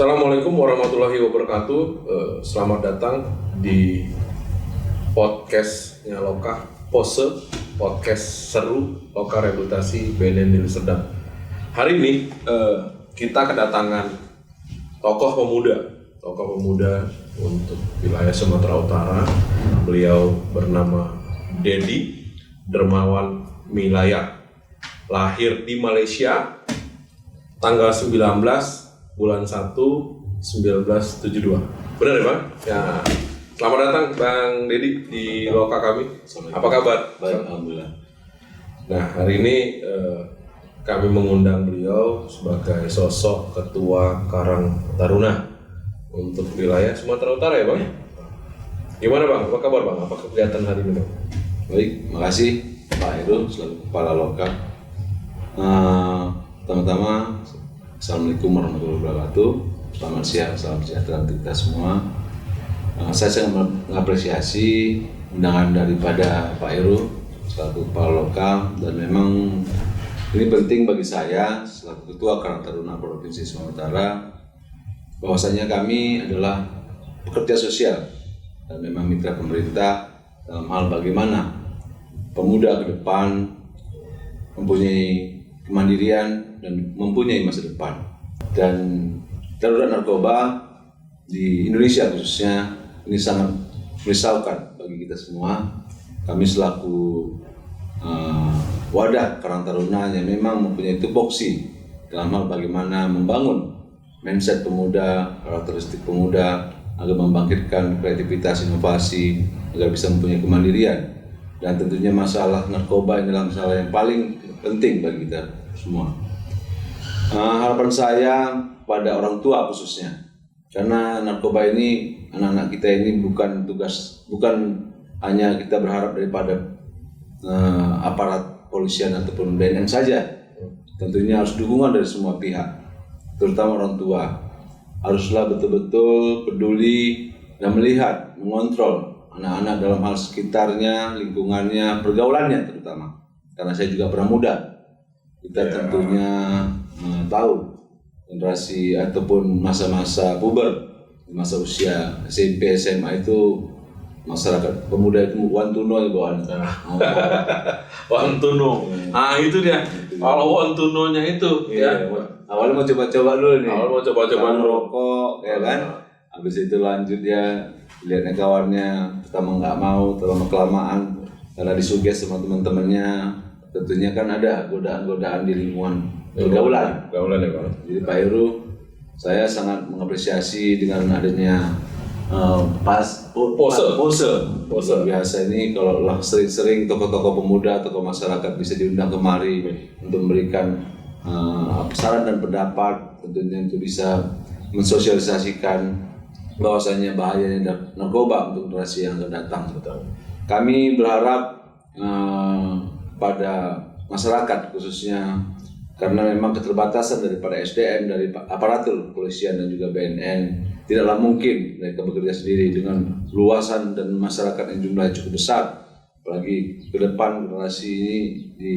Assalamualaikum warahmatullahi wabarakatuh. Selamat datang di podcastnya Loka Pose, podcast seru Loka Rehabilitasi BNN Deli Serdang. Hari ini kita kedatangan tokoh pemuda untuk wilayah Sumatera Utara. Beliau bernama Dedi Dermawan Milayar, lahir di Malaysia tanggal 19 bulan 1 1972. Benar ya Bang? Ya. Selamat datang Bang Dedi di Loka kami. Apa kabar? Baik, alhamdulillah. Nah, hari ini kami mengundang beliau sebagai sosok Ketua Karang Taruna untuk wilayah Sumatera Utara ya Bang? Gimana Bang? Apa kabar Bang? Apa kegiatan hari ini Bang? Baik, makasih Pak Heru selaku Kepala Loka. Pertama-tama, Assalamualaikum warahmatullahi wabarakatuh. Selamat siang, salam sejahtera untuk kita semua. Saya sangat mengapresiasi undangan daripada Pak Heru selaku Kepala Loka, dan memang ini penting bagi saya selaku Ketua Karang Taruna Provinsi Sumatera Utara, bahwasanya kami adalah pekerja sosial dan memang mitra pemerintah dalam hal bagaimana pemuda ke depan mempunyai kemandirian dan mempunyai masa depan. Dan darurat narkoba di Indonesia khususnya ini sangat merisaukan bagi kita semua. Kami selaku wadah Karang Taruna yang memang mempunyai tupoksi dalam hal bagaimana membangun mindset pemuda, karakteristik pemuda agar membangkitkan kreativitas, inovasi, agar bisa mempunyai kemandirian. Dan tentunya masalah narkoba adalah masalah yang paling penting bagi kita semua. Harapan saya pada orang tua khususnya, karena narkoba ini, anak-anak kita ini bukan hanya kita berharap daripada aparat polisian ataupun BNN saja. Tentunya harus dukungan dari semua pihak, terutama orang tua. Haruslah betul-betul peduli dan melihat, mengontrol anak-anak dalam hal sekitarnya, lingkungannya, pergaulannya terutama. Karena saya juga pernah muda, kita tentunya tahu generasi ataupun masa-masa puber, masa usia SMP, SMA itu masyarakat pemuda itu wantuno ya bawaan. Wantuno. Itu dia. Kalau wantunonya itu ya. Awalnya mau coba-coba dulu nih. Awalnya mau coba-coba merokok, ya kan. Habis itu lanjut ya lihatnya kawannya, pertama nggak mau, terlalu kelamaan karena disuges sama teman-temannya. Tentunya kan ada godaan-godaan di lingkungan pergaulan ya Bang. Jadi Pak Heru, saya sangat mengapresiasi dengan adanya pose biasa ini. Kalau sering-sering tokoh-tokoh pemuda, tokoh masyarakat bisa diundang kemari untuk memberikan saran dan pendapat, tentunya untuk bisa mensosialisasikan bahwasanya bahayanya narkoba untuk generasi yang akan datang. Kami berharap pada masyarakat khususnya, karena memang keterbatasan daripada SDM, dari aparatur kepolisian dan juga BNN, tidaklah mungkin mereka bekerja sendiri dengan luasan dan masyarakat yang jumlahnya cukup besar. Apalagi ke depan generasi ini di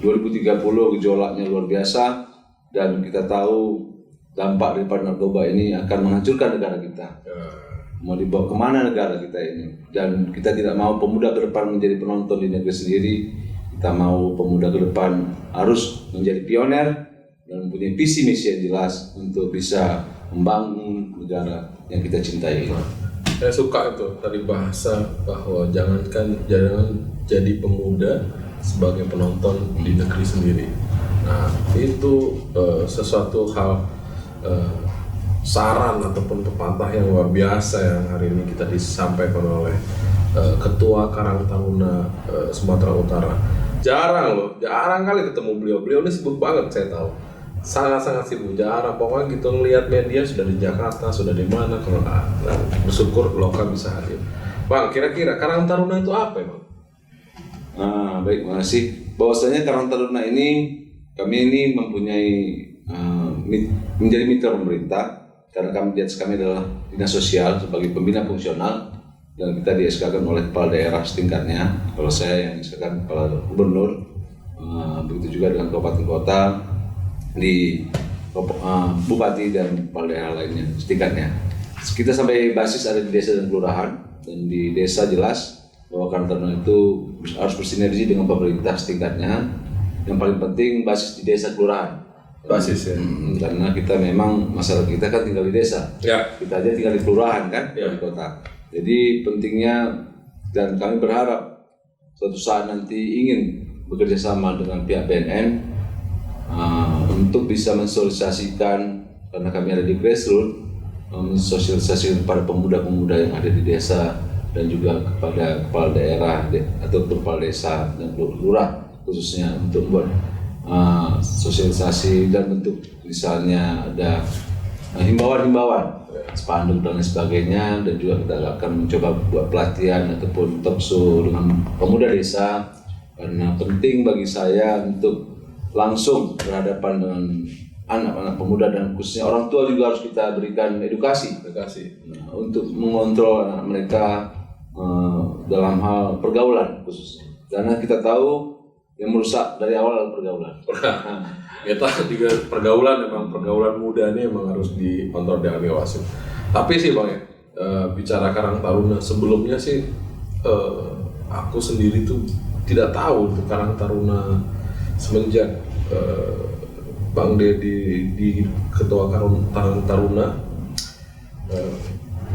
2030 gejolaknya luar biasa, dan kita tahu dampak daripada narkoba ini akan menghancurkan negara kita. Mau dibawa kemana negara kita ini? Dan kita tidak mau pemuda ke depan menjadi penonton di negeri sendiri. Kita mau pemuda ke depan harus menjadi pioner dan mempunyai visi misi yang jelas untuk bisa membangun negara yang kita cintai. Saya suka itu tadi bahasa bahwa jangan jadi pemuda sebagai penonton di negeri sendiri. Nah, itu sesuatu hal saran ataupun pepatah yang luar biasa yang hari ini kita disampaikan oleh Ketua Karang Taruna Sumatera Utara. Jarang kali ketemu beliau ini sibuk banget, saya tahu, sangat sibuk, jarang. Pokoknya gitu ngelihat media sudah di Jakarta, sudah di mana, kalau bersyukur Loka bisa hadir. Bang, kira-kira Karang Taruna itu apa ya Bang? Baik, makasih. Bahwasanya Karang Taruna ini, kami ini mempunyai menjadi mitra pemerintah, karena kami adalah dinas sosial sebagai pembina fungsional, dan kita di-SK-kan oleh kepala daerah setingkatnya. Kalau saya yang di-SK-kan kepala gubernur, begitu juga dengan kabupaten kota. Di bupati dan kepala daerah lainnya setingkatnya. Kita sampai basis ada di desa dan kelurahan, dan di desa jelas bahwa Karang Taruna itu harus bersinergi dengan pemerintah setingkatnya. Yang paling penting basis di desa kelurahan. Basis ya. Karena kita memang masyarakat kita kan tinggal di desa. Ya. Kita aja tinggal di kelurahan kan, Ya. di kota. Jadi pentingnya, dan kami berharap suatu saat nanti ingin bekerja sama dengan pihak BNN untuk bisa mensosialisasikan, karena kami ada di grassroots, mensosialisasikan kepada pemuda-pemuda yang ada di desa dan juga kepada kepala daerah atau kepala desa dan lurah khususnya, untuk membuat sosialisasi dan bentuk misalnya ada himbauan-himbauan, spanduk dan lain sebagainya. Dan juga kita akan mencoba buat pelatihan ataupun talkshow dengan pemuda desa, karena penting bagi saya untuk langsung berhadapan dengan anak-anak pemuda, dan khususnya orang tua juga harus kita berikan edukasi untuk mengontrol anak mereka dalam hal pergaulan khususnya, karena kita tahu yang merusak dari awal adalah pergaulan. Kita juga pergaulan muda ini emang harus dikontrol dengan dewasa. Tapi sih Bang ya, bicara Karang Taruna sebelumnya sih aku sendiri tuh tidak tahu tuh Karang Taruna semenjak Bang Dedi di Ketua Karang Taruna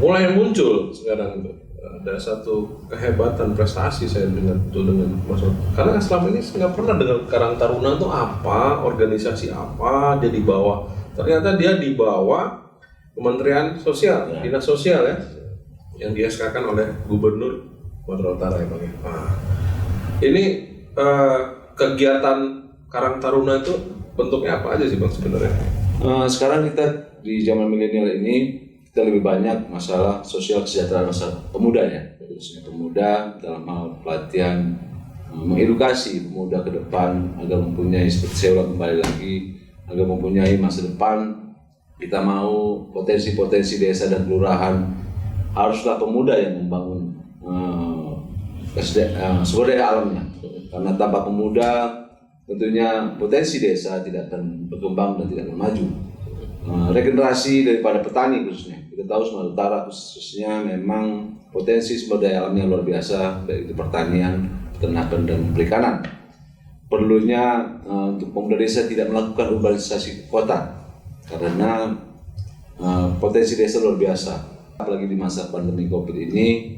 mulai muncul sekarang itu. Ada satu kehebatan prestasi saya dengan Mas. Karena selama ini saya nggak pernah dengar Karang Taruna itu apa, organisasi apa, dia dibawa. Ternyata dia dibawa Kementerian Sosial, Dinas Sosial ya, yang di-SK-kan oleh Gubernur Sumatera Utara ya Bang. Nah, ini kegiatan Karang Taruna itu bentuknya apa aja sih Bang sebenarnya? Sekarang kita di zaman milenial ini kita lebih banyak masalah sosial kesejahteraan masyarakat pemuda ya, khususnya pemuda dalam hal pelatihan, mengedukasi pemuda ke depan agar mempunyai, seperti saya ulang kembali lagi, agar mempunyai masa depan. Kita mau potensi-potensi desa dan kelurahan, haruslah pemuda yang membangun sumber daya alamnya, karena tanpa pemuda tentunya potensi desa tidak akan berkembang dan tidak akan maju. Regenerasi daripada petani khususnya, kita tahu Sumatera Utara khususnya memang potensi sumber daya alamnya luar biasa, baik itu pertanian, peternakan dan perikanan. Perlunya untuk pemuda desa tidak melakukan urbanisasi kota, karena potensi desa luar biasa. Apalagi di masa pandemi COVID ini,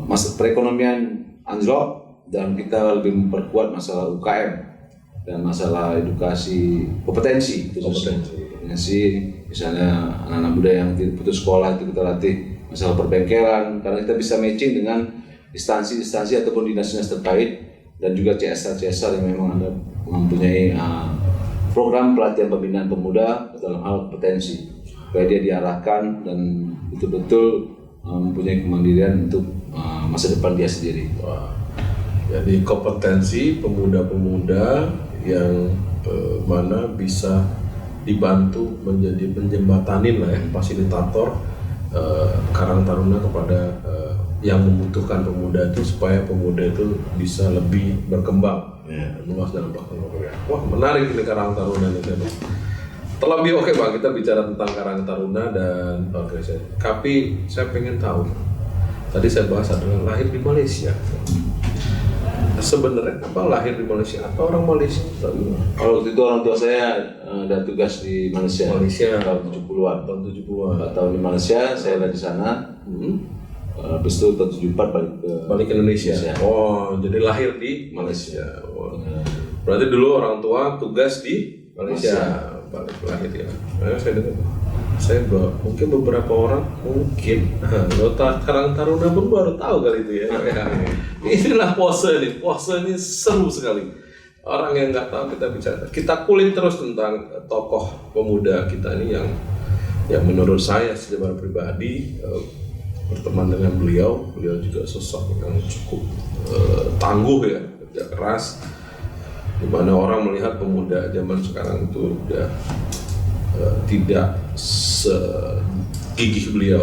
masa perekonomian anjlok, dan kita lebih memperkuat masalah UKM dan masalah edukasi kompetensi, misalnya anak-anak muda yang putus sekolah itu kita latih masalah perbengkelan, karena kita bisa matching dengan instansi-instansi ataupun dinas-dinas terkait, dan juga CSR yang memang ada mempunyai program pelatihan pembinaan pemuda dalam hal kompetensi, supaya dia diarahkan dan betul-betul mempunyai kemandirian untuk masa depan dia sendiri. Wah. Jadi kompetensi pemuda-pemuda yang mana bisa dibantu menjadi penjembatanin lah ya, fasilitator Karang Taruna kepada yang membutuhkan pemuda itu, supaya pemuda itu bisa lebih berkembang luas dalam pelaksanaan program. Wah, menarik ini Karang Taruna ini. Terlebih oke Bang, kita bicara tentang Karang Taruna dan organisasi. Tapi saya pengen tahu, tadi saya bahas adalah lahir di Malaysia. Sebenarnya apa lahir di Malaysia atau orang Malaysia? Kalau waktu itu orang tua saya ada tugas di Malaysia tahun 70-an. Tahun 70-an. 4 tahun di Malaysia, saya ada di sana. Habis itu tahun 74 balik ke Indonesia. Oh, jadi lahir di Malaysia. Oh. Berarti dulu orang tua tugas di Malaysia. Balik lahir ya. Saya dengar. Mungkin beberapa orang Karang Taruna pun baru tahu kali itu ya. Inilah pose ini seru sekali. Orang yang nggak tahu kita bicara, kita kulik terus tentang tokoh pemuda kita ini yang menurut saya secara pribadi berteman dengan beliau juga sosok yang cukup tangguh ya, kerja keras, di mana orang melihat pemuda zaman sekarang itu udah tidak segigih beliau.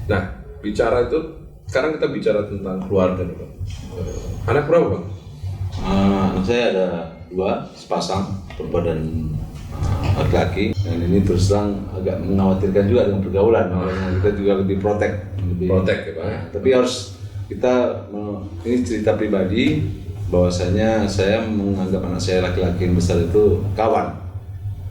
Nah, bicara itu, sekarang kita bicara tentang keluarga nih Bang. Anak berapa Bang? Anak saya ada 2, sepasang, perempuan dan laki-laki, dan ini terus terang agak mengkhawatirkan juga dengan pergaulan, makanya kita juga lebih protek ya Bang. Tapi harus kita ini cerita pribadi bahwasanya saya menganggap anak saya laki-laki yang besar itu kawan.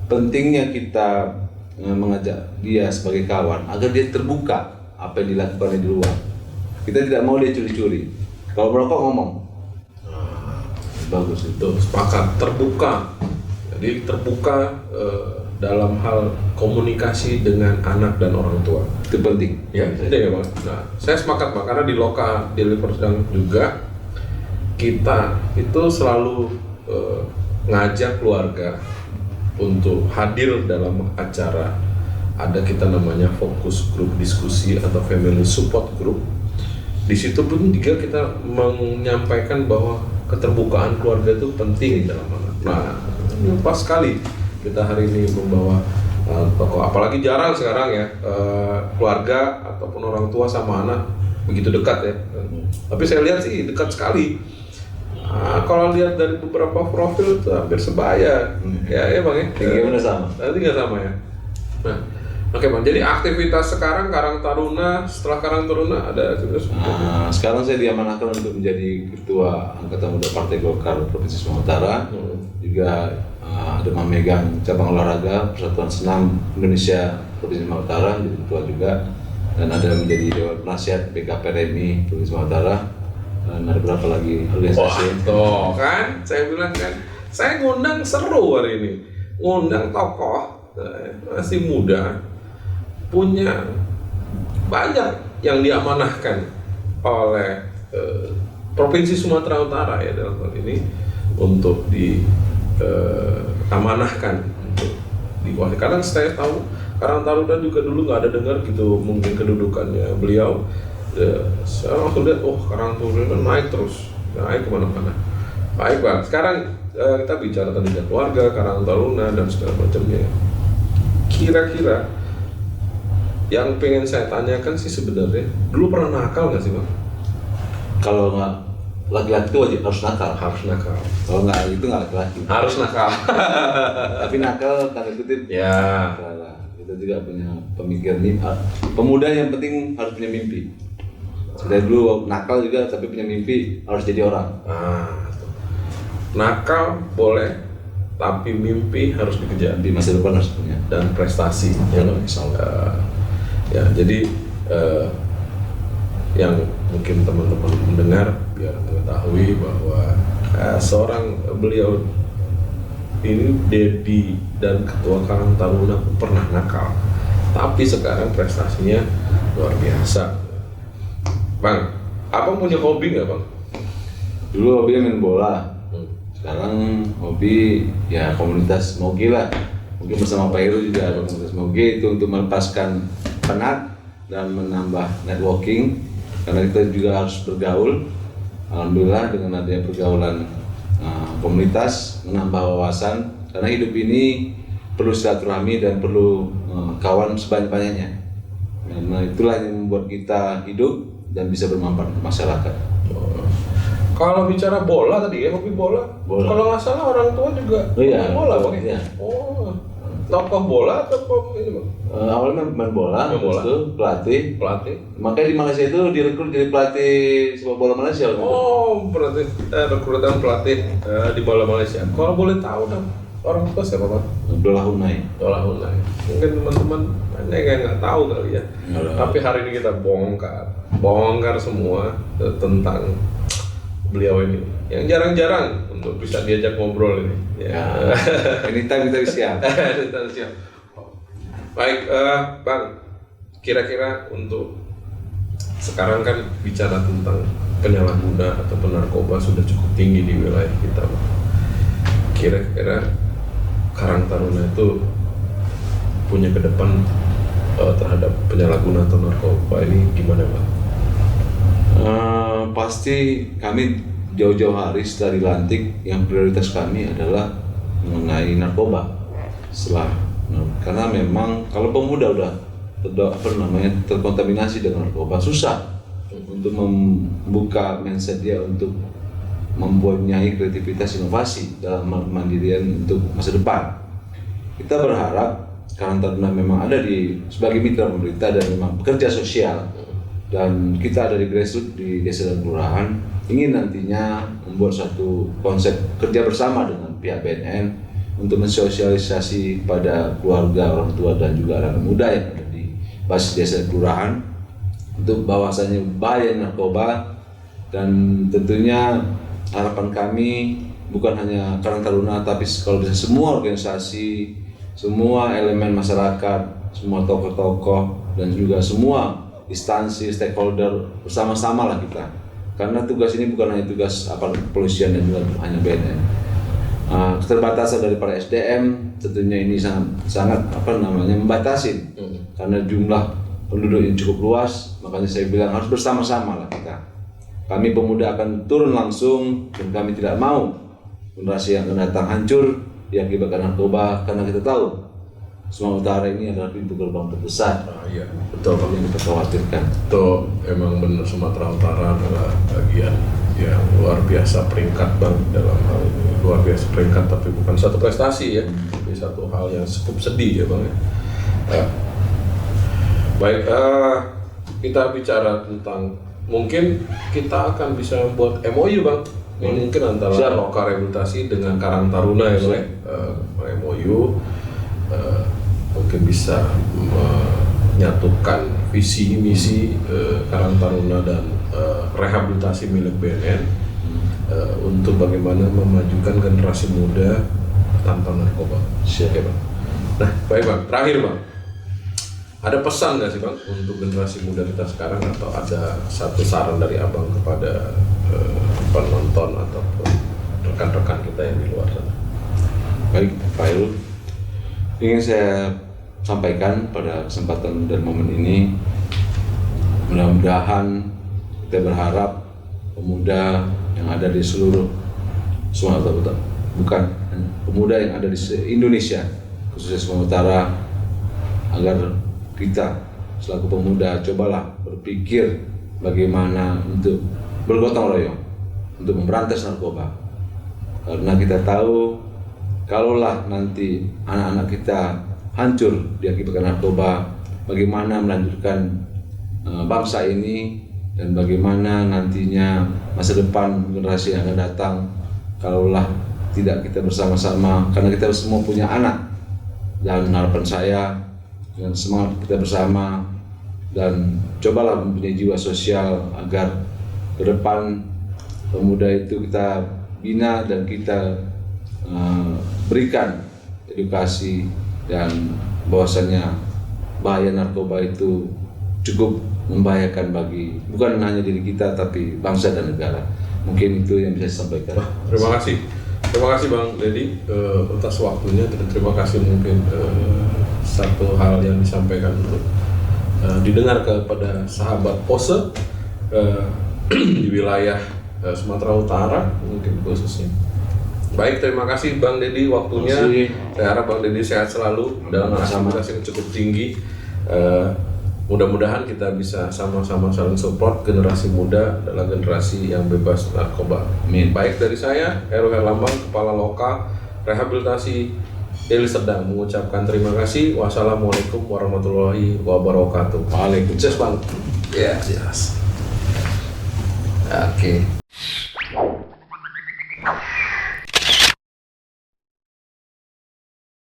Pentingnya kita mengajak dia sebagai kawan agar dia terbuka apa yang dilakukan di luar. Kita tidak mau dia curi-curi. Kalau merokok ngomong. Bagus itu. Sepakat, terbuka. Jadi terbuka dalam hal komunikasi dengan anak dan orang tua. Itu penting. Ya, ya Bang. Nah, saya sepakat Bang, karena di Loka Deliver sedang juga kita itu selalu ngajak keluarga untuk hadir dalam acara. Ada kita namanya fokus grup diskusi atau family support group. Di situ pun juga kita menyampaikan bahwa keterbukaan keluarga itu penting dalam anak. Nah, ini pas sekali kita hari ini membawa tokoh, apalagi jarang sekarang ya keluarga ataupun orang tua sama anak begitu dekat ya. Tapi saya lihat sih dekat sekali. Kalau lihat dari beberapa profil itu hampir sebaya, ya Bang ya. Tingginya sama. Nanti nggak sama ya. Nah, oke Bang. Jadi aktivitas sekarang Karang Taruna, setelah Karang Taruna ada aktivitas. Sekarang saya diamanahkan untuk menjadi ketua Angkatan Muda Partai Golkar Provinsi Sumatera Utara. Juga ada memegang cabang olahraga Persatuan Senam Indonesia Provinsi Sumatera Utara, jadi ketua juga. Dan ada menjadi Dewan Penasihat BKPRMI Provinsi Sumatera Utara. Dan ada berapa lagi organisasi? Tuh kan, saya bilang kan, saya ngundang seru hari ini, ngundang tokoh masih muda, punya banyak yang diamanahkan oleh Provinsi Sumatera Utara ya dalam hal ini untuk diamanahkan untuk dikuasai. Karena saya tahu Karang Taruna juga dulu nggak ada dengar gitu mungkin kedudukannya beliau. Saya langsung lihat, Karang Taruna naik terus, naik kemana-mana. Baik Bang, sekarang kita bicara tentang keluarga, Karang Taruna dan segala macamnya. Kira-kira yang pengen saya tanyakan sih sebenarnya, dulu pernah nakal nggak sih Bang? Kalau nggak laki-laki itu wajib harus nakal. Harus nakal. Kalau nggak itu nggak laki-laki. Harus nakal. Tapi nakal tanda kutip. Ya. Kita juga punya pemikiran nih. Pemuda yang penting harus punya mimpi. Dari dulu nakal juga, tapi punya mimpi harus jadi orang. Nakal boleh, tapi mimpi harus dikejar. Di masa depan harus punya. Dan prestasi. Ya, jadi yang mungkin teman-teman mendengar biar mengetahui bahwa seorang beliau ini Dedi dan Ketua Karang Taruna pernah nakal, tapi sekarang prestasinya luar biasa. Bang, Abang punya hobi nggak Bang? Dulu hobinya main bola. Sekarang hobi ya komunitas Moge lah. Mungkin bersama Pak Heru juga ada komunitas Moge, itu untuk melepaskan penat dan menambah networking. Karena kita juga harus bergaul. Alhamdulillah dengan adanya pergaulan komunitas menambah wawasan. Karena hidup ini perlu silaturahmi dan perlu kawan sebanyak-banyaknya. Karena itulah yang membuat kita hidup dan bisa bermanfaat untuk masyarakat. Kalau bicara bola tadi ya, hobi bola. Kalau nggak salah orang tua juga main bola Bang. Iya. Tokoh bola atau ini Bang? Awalnya main bola, terus itu pelatih. Makanya di Malaysia itu direkrut jadi pelatih sepak bola Malaysia. Berarti rekrutan pelatih di bola Malaysia. Kalau boleh tahu dong, orang tua siapa Bang? Dolah Hunai. Mungkin teman-teman banyak yang nggak tahu kali ya. Tapi hari ini kita bongkar semua tentang beliau ini yang jarang-jarang untuk bisa diajak ngobrol ini. Ya. Anytime kita siap. Baik, Bang. Kira-kira untuk sekarang kan bicara tentang penyalahguna atau penarkoba sudah cukup tinggi di wilayah kita, Bang. Kira-kira Karang Taruna itu punya ke depan terhadap penyalahguna atau narkoba ini gimana, Bang? Pasti kami jauh-jauh hari setelah dilantik yang prioritas kami adalah mengenai narkoba. Karena memang kalau pemuda udah terkontaminasi dengan narkoba, susah untuk membuka mindset dia untuk mempunyai kreativitas inovasi dalam mandirian untuk masa depan. kita berharap Karang Taruna memang ada sebagai mitra pemerintah dan memang pekerja sosial, dan kita ada di grassroots di desa dan kelurahan ingin nantinya membuat satu konsep kerja bersama dengan pihak BNN untuk mensosialisasi pada keluarga, orang tua dan juga anak muda yang ada di basis desa dan kelurahan untuk bahwasanya bahaya narkoba. Dan tentunya harapan kami bukan hanya Karang Taruna, tapi kalau bisa semua organisasi, semua elemen masyarakat, semua tokoh-tokoh dan juga semua instansi stakeholder bersama-sama lah kita. Karena tugas ini bukan hanya tugas aparat kepolisian dan juga hanya BNN. Keterbatasan dari para SDM tentunya ini sangat membatasi karena jumlah penduduk yang cukup luas, makanya saya bilang harus bersama-sama lah kita. Kami pemuda akan turun langsung dan kami tidak mau generasi yang akan datang hancur diakibatkan narkoba, karena kita tahu Sumatera Utara ini adalah pintu gerbang terbesar. Iya, betul Bang. Yang kita khawatirkan. Itu emang benar, Sumatera Utara adalah bagian yang luar biasa peringkat Bang dalam hal ini. Luar biasa peringkat, tapi bukan satu prestasi ya, tapi satu hal yang cukup sedih ya Bang ya. Baik, kita bicara tentang mungkin kita akan bisa membuat MOU Bang. Ini mungkin antara lokal rehabilitasi dengan Karang Taruna ya Bang. MOU mungkin bisa menyatukan visi misi Karang Taruna dan rehabilitasi milik BNN untuk bagaimana memajukan generasi muda tanpa narkoba. Oke Bang. Nah baik Bang, terakhir Bang, ada pesan nggak sih Bang untuk generasi muda kita sekarang, atau ada satu saran dari Abang kepada penonton ataupun rekan-rekan kita yang di luar sana? Baik Pak Irul, ingin saya sampaikan pada kesempatan dan momen ini, mudah-mudahan kita berharap pemuda yang ada di seluruh Sumatera Utara, bukan pemuda yang ada di Indonesia, khususnya Sumatera Utara, agar kita selaku pemuda cobalah berpikir bagaimana untuk bergotong royong untuk memberantas narkoba. Karena kita tahu kalaulah nanti anak-anak kita hancur diakibatkan narkoba, bagaimana melanjutkan bangsa ini dan bagaimana nantinya masa depan generasi yang akan datang kalaulah tidak kita bersama-sama, karena kita semua punya anak. Dan harapan saya dengan semangat kita bersama dan cobalah mempunyai jiwa sosial agar ke depan pemuda itu kita bina dan kita berikan edukasi dan bahwasannya bahaya narkoba itu cukup membahayakan bagi bukan hanya diri kita tapi bangsa dan negara. Mungkin itu yang bisa saya sampaikan. Terima kasih Bang Deddy atas waktunya, dan terima kasih mungkin satu hal yang disampaikan untuk didengar kepada sahabat pose di wilayah Sumatera Utara mungkin khususnya. Baik, terima kasih Bang Deddy waktunya. Saya harap Bang Deddy sehat selalu dalam aktivitas yang cukup tinggi. Mudah-mudahan kita bisa sama-sama saling support generasi muda adalah generasi yang bebas narkoba. Amin. Baik, dari saya Heru Herlambang, Kepala Lokal Rehabilitasi Deli Serdang, mengucapkan terima kasih. Wassalamualaikum warahmatullahi wabarakatuh. Waalaikumsalam Bang. Ya, jelas. Oke.